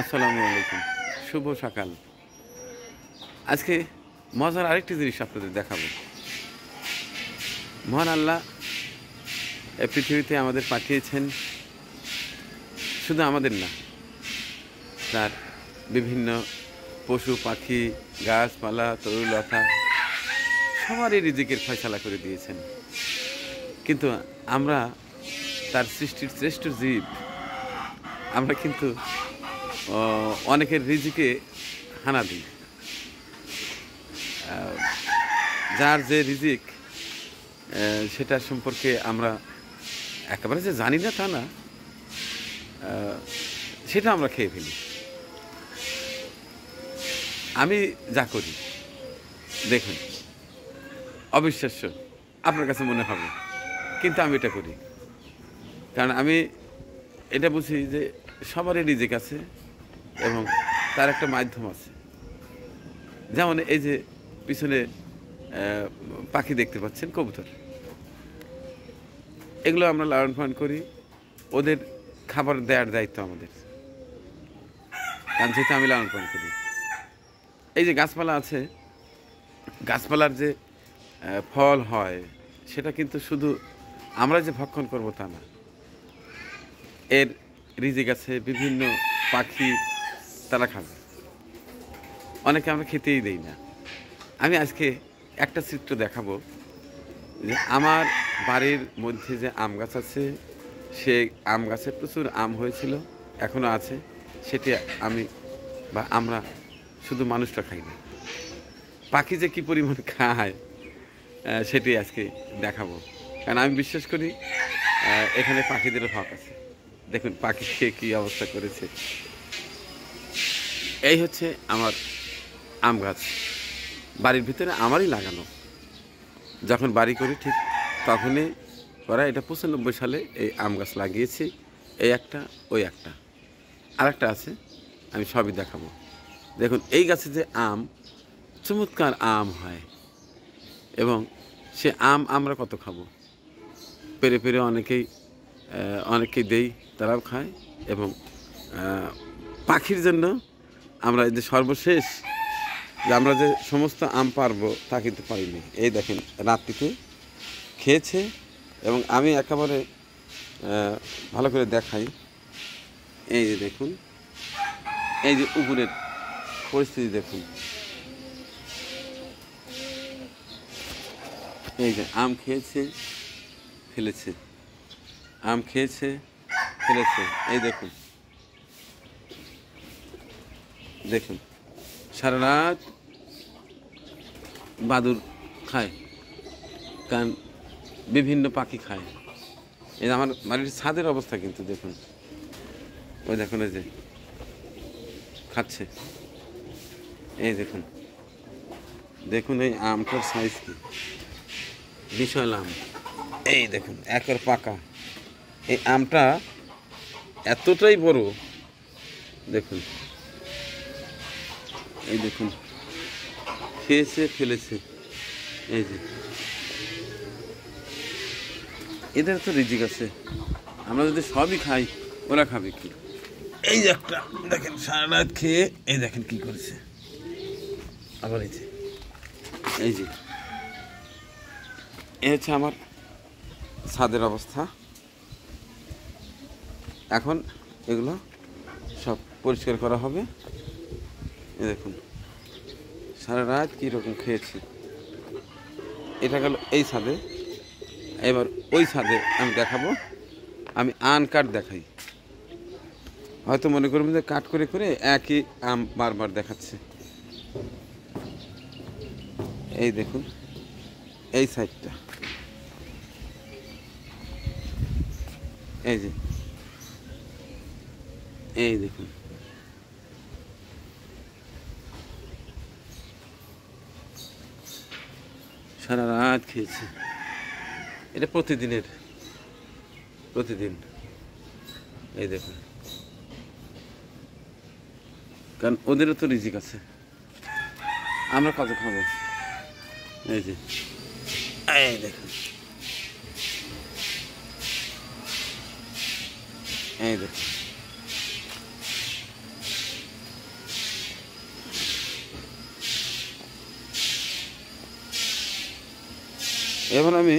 আসসালামু আলাইকুম। শুভ সকাল। আজকে মজার আরেকটি জিনিস আপনাদের দেখাবো। মহান আল্লাহ এই পৃথিবীতে আমাদের পাঠিয়েছেন, শুধু আমাদের না, তার বিভিন্ন পশু পাখি, গাছপালা, তরুলতা সবারই রিজিকের ফয়সালা করে দিয়েছেন। কিন্তু আমরা তার সৃষ্টির শ্রেষ্ঠ জীব, আমরা কিন্তু অনেকের রিজিকে হানা দিই। যার যে রিজিক সেটা সম্পর্কে আমরা একেবারে যে জানি না তা না, সেটা আমরা খেয়ে ফেলি। আমি যা করি দেখুন, অবিশ্বাস্য আপনার কাছে মনে হবে, কিন্তু আমি এটা করি। কারণ আমি এটা বুঝি যে সবারই রিজিক আছে এবং তার একটা মাধ্যম আছে। যেমন এই যে পিছনে পাখি দেখতে পাচ্ছেন, কবুতর, এগুলো আমরা লালন পালন করি, ওদের খাবার দেওয়ার দায়িত্ব আমাদের, কারণ যেহেতু আমি লালন পালন করি। এই যে গাছপালা আছে, গাছপালার যে ফল হয় সেটা কিন্তু শুধু আমরা যে ভক্ষণ করবো তা না, এর রিজিক আছে, বিভিন্ন পাখি তারা খাবে, অনেকে আমরা খেতেই দেই না। আমি আজকে একটা চিত্র দেখাবো যে আমার বাড়ির মধ্যে যে আম গাছ আছে, সেই আম গাছে প্রচুর আম হয়েছিল, এখনও আছে। সেটি আমি বা আমরা শুধু মানুষরা খাই না, পাখি যে কী পরিমাণ খায় সেটি আজকে দেখাবো। কারণ আমি বিশ্বাস করি এখানে পাখিদেরও হক আছে। দেখুন পাখি খেয়ে কী অবস্থা করেছে। এই হচ্ছে আমার আম গাছ, বাড়ির ভিতরে আমারই লাগানো। যখন বাড়ি করি ঠিক তখনই করা। এটা 95 সালে এই আম গাছ লাগিয়েছি, এই একটা, ওই একটা, আর একটা আছে, আমি সবই দেখাবো। দেখুন এই গাছে যে আম, চমৎকার আম হয়, এবং সে আম আমরা কত খাবো, পেরে পেরে অনেকেই দেই, তারাও খায়। এবং পাখির জন্য আমরা এই যে সর্বশেষ যে আমরা যে সমস্ত আম পারবো তা কিন্তু পারিনি। এই দেখেন রাত্রিতে খেয়েছে, এবং আমি একেবারে ভালো করে দেখাই। এই যে দেখুন, এই যে উপরের পরিস্থিতি দেখুন, এই যে আম খেয়েছে ফেলেছে, আম খেয়েছে ফেলেছে, এই দেখুন, দেখুন সারা রাত বাদুড় খায়, কারণ বিভিন্ন পাখি খায়। এই আমার বাড়ির ছাদের অবস্থা কিন্তু দেখুন, ওই দেখুন এই যে খাচ্ছে, এই দেখুন, দেখুন এই আমটার সাইজ কি বিশাল আম। এই দেখুন একর পাকা, এই আমটা এতটাই বড়, দেখুন, এই দেখুন খেয়েছে ফেলেছে। এই যে এদের তো রিজিক আছে, আমরা যদি সবই খাই ওরা খাবে কি? এই যে একটা দেখেন সারা রাত খেয়ে, এই দেখেন কি করেছে আবার। এই যে এই হচ্ছে আমার ছাদের অবস্থা। এখন এগুলো সব পরিষ্কার করা হবে। এই দেখুন সারা রাত কীরকম খেয়েছে। এটা গেল এই ছাদে, এবার ওই ছাদে আমি দেখাবো। আমি আনকাট দেখাই, হয়তো মনে করবেন যে কাট করে করে একই আম বারবার দেখাচ্ছে। এই দেখুন এই সাইডটা, এই যে এই দেখুন, সারা রাত খেয়েছে। এটা প্রতিদিন, এই দেখুন, কারণ ওদেরও তো রিজিক আছে, আমরা কত খাবো। এই যে এই দেখুন, এই দেখুন এবার আমি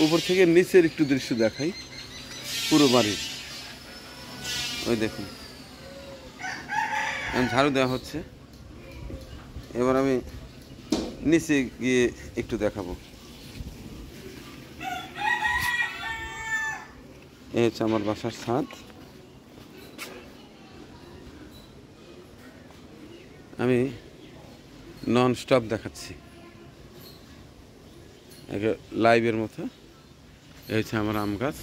উপর থেকে নিচের একটু দৃশ্য দেখাই পুরো বাড়ির। ওই দেখুন ঝাড়ু দেওয়া হচ্ছে, এবার আমি নিচে গিয়ে একটু দেখাবো। এই হচ্ছে আমার বাসার ছাদ। আমি নন স্টপ দেখাচ্ছি লাইভের মতো। এই হচ্ছে আমার আম গাছ,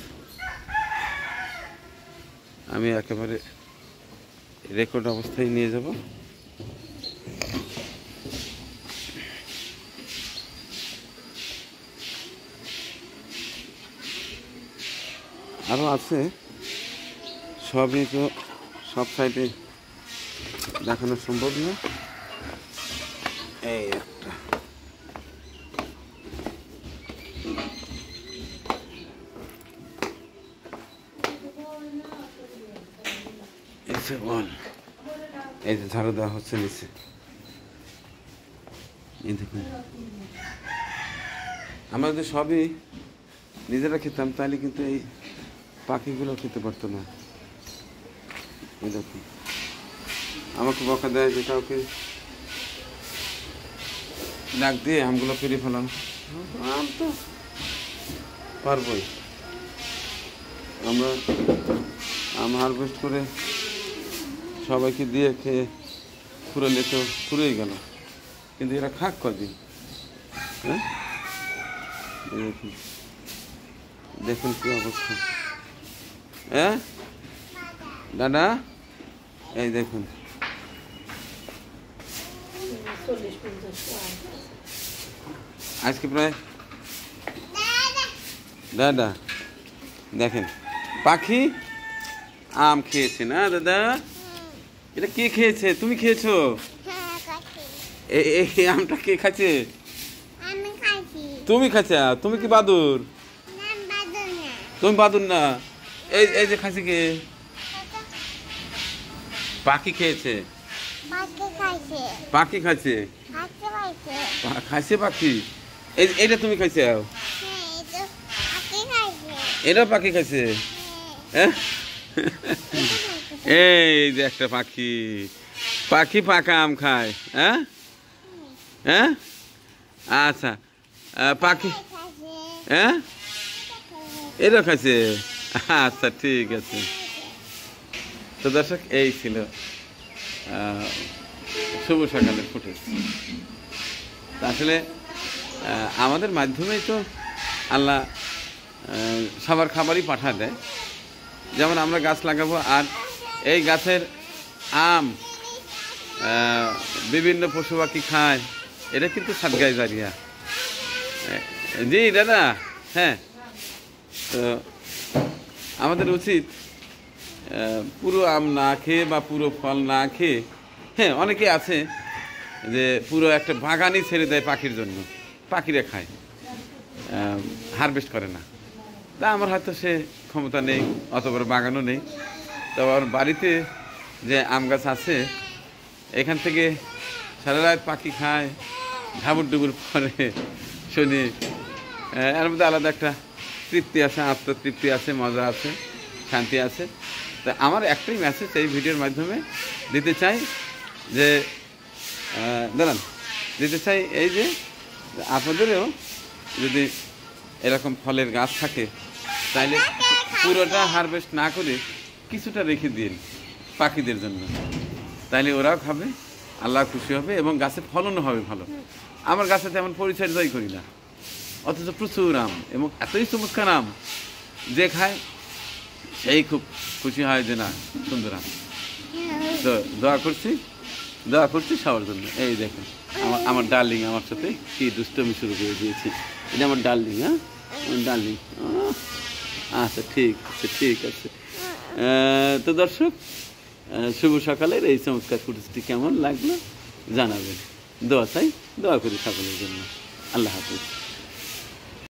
আমি একেবারে রেকর্ড অবস্থায় নিয়ে যাব। আরও আছে, সবই তো সব সাইডে দেখানো সম্ভব না। এই একটা এই যে ঝাড়ু দেওয়া হচ্ছে নিচে। এই দেখুন, আমরা যদি সবই নিজেরা খেতাম তাহলে কিন্তু এই পাখিগুলো খেতে পারতো না। এই দেখুন, আমাকে বকা দেয় যে কাউকে ডাক দিয়ে আমগুলো পেরে ফেলাম। আম তো পারবই, আমরা আম হারভেস্ট করে সবাইকে দিয়ে খেয়ে ফুরালে তো ফুরেই গেল, কিন্তু এরা খাক কদিন। হ্যাঁ, দেখুন দেখুন কি অবস্থা। হ্যাঁ দাদা, এই দেখুন আজকে প্রায় দাদা দেখেন পাখি আম খেয়েছে না দাদা? এটা কে খেয়েছে? তুমি খেয়েছো? এই আমটা কে খাচ্ছে? তুমি খাচ্ছা? তুমি কি বাদুর? তুমি বাদুর না। এই যে খাচ্ছি কে? পাখি খেয়েছে। পাখি খাচ্ছে, খাইছে পাখি। এইটা তুমি খাইছে? এটা পাখি খাইছে। হ্যাঁ, এই যে একটা পাখি, পাখি পাকা আম খায়। হ্যাঁ হ্যাঁ, আচ্ছা পাখি, হ্যাঁ এটা খাইছে। আচ্ছা ঠিক আছে। তো দর্শক, এই ছিল শুভ সকালের ফুটেজ। আসলে আমাদের মাধ্যমেই তো আল্লাহ সবার খাবারই পাঠায় দেয়। যেমন আমরা গাছ লাগাবো, আর এই গাছের আম বিভিন্ন পশু পাখি খায়, এটা কিন্তু সাদগায়ে জারিয়া। জি দাদা, হ্যাঁ। তো আমাদের উচিত পুরো আম না খেয়ে বা পুরো ফল না খেয়ে, হ্যাঁ অনেকে আছে যে পুরো একটা বাগানই ছেড়ে দেয় পাখির জন্য, পাখিরা খায়, হারভেস্ট করে না। তা আমার হয়তো সে ক্ষমতা নেই, অত বড় বাগানও নেই। তবে আমার বাড়িতে যে আম গাছ আছে, এখান থেকে সারা রাত পাখি খায়, ঝাবুর ডুবুর করে শুনি, এর মধ্যে আলাদা একটা তৃপ্তি আছে, আত্মতৃপ্তি আছে, মজা আছে, শান্তি আছে। তা আমার একটাই মেসেজ এই ভিডিওর মাধ্যমে দিতে চাই যে দাঁড়ান, দিতে চাই এই যে আপনাদেরও যদি এরকম ফলের গাছ থাকে তাইলে পুরোটা হারভেস্ট না করে কিছুটা রেখে দিন পাখিদের জন্য, তাইলে ওরাও খাবে, আল্লাহ খুশি হবে এবং গাছে ফলনও হবে ভালো। আমার গাছে তেমন পরিচর্যাই করি না, অথচ প্রচুর আম এবং এতই চমৎকার আম যে খায় সেই খুব খুশি হয় যে না সুন্দর আম। তো দোয়া করছি সবার জন্য। এই দেখুন আমার ডার্লিং আমার সাথে কি দুষ্টমি শুরু করে দিয়েছে। এটা আমার ডার্লিং, হ্যাঁ আমার ডার্লিং। আচ্ছা ঠিক আছে। তো দর্শক, শুভ সকালের এই চমৎকার ফুটেজটি কেমন লাগলো জানাবেন। দোয়া করি সকলের জন্য। আল্লাহ হাফিজ।